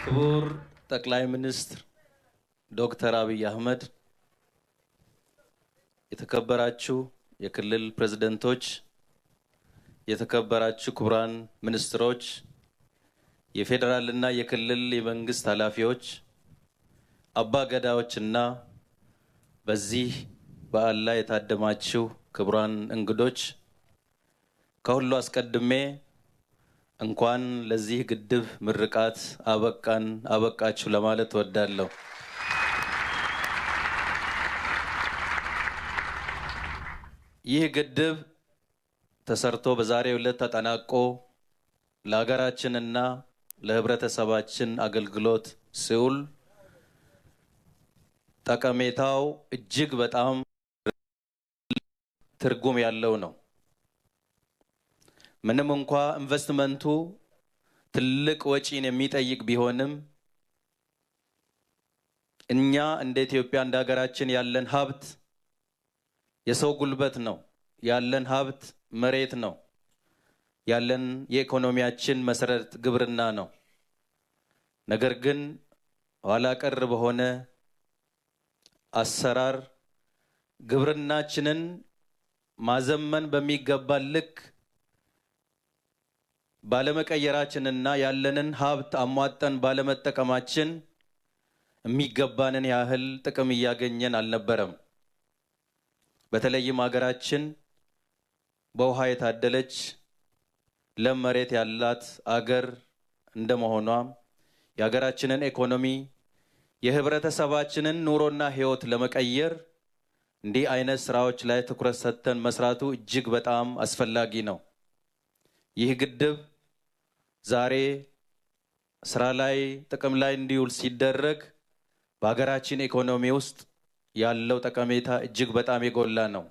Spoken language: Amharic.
ክቡር ጠቅላይ ሚኒስትር ዶክተር አብይ አህመድ፣ የተከበራችሁ የክልል ፕሬዝዳንቶች፣ የተከበራችሁ ክቡራን ሚኒስትሮች፣ የፌደራልና የክልል የመንግስት ኃላፊዎች፣ አባ ገዳዎችና በዚህ በዓል ላይ የታደማችሁ ክቡራን እንግዶች፣ ከሁሉ አስቀድሜ እንኳን ለዚህ ግድብ ምርቃት አበቃችሁ ለማለት እወዳለሁ። ይህ ግድብ ተሰርቶ በዛሬው ዕለት ተጠናቆ ለሀገራችንና ለህብረተሰባችን አገልግሎት ሲውል ጠቀሜታው እጅግ በጣም ትርጉም ያለው ነው። ምንም እንኳ ኢንቨስትመንቱ ትልቅ ወጪን የሚጠይቅ ቢሆንም እኛ እንደ ኢትዮጵያ እንደ ሀገራችን ያለን ሀብት የሰው ጉልበት ነው። ያለን ሀብት መሬት ነው። ያለን የኢኮኖሚያችን መሰረት ግብርና ነው። ነገር ግን ኋላ ቀር በሆነ አሰራር ግብርናችንን ማዘመን በሚገባ ልክ ባለመቀየራችንና ያለንን ሀብት አሟጠን ባለመጠቀማችን የሚገባንን ያህል ጥቅም እያገኘን አልነበረም። በተለይም ሀገራችን በውሃ የታደለች ለም መሬት ያላት አገር እንደመሆኗ የሀገራችንን ኢኮኖሚ የህብረተሰባችንን ኑሮና ህይወት ለመቀየር እንዲህ አይነት ስራዎች ላይ ትኩረት ሰጥተን መስራቱ እጅግ በጣም አስፈላጊ ነው። ይህ ግድብ ዛሬ ስራ ላይ ጥቅም ላይ እንዲውል ሲደረግ በሀገራችን ኢኮኖሚ ውስጥ ያለው ጠቀሜታ እጅግ በጣም የጎላ ነው።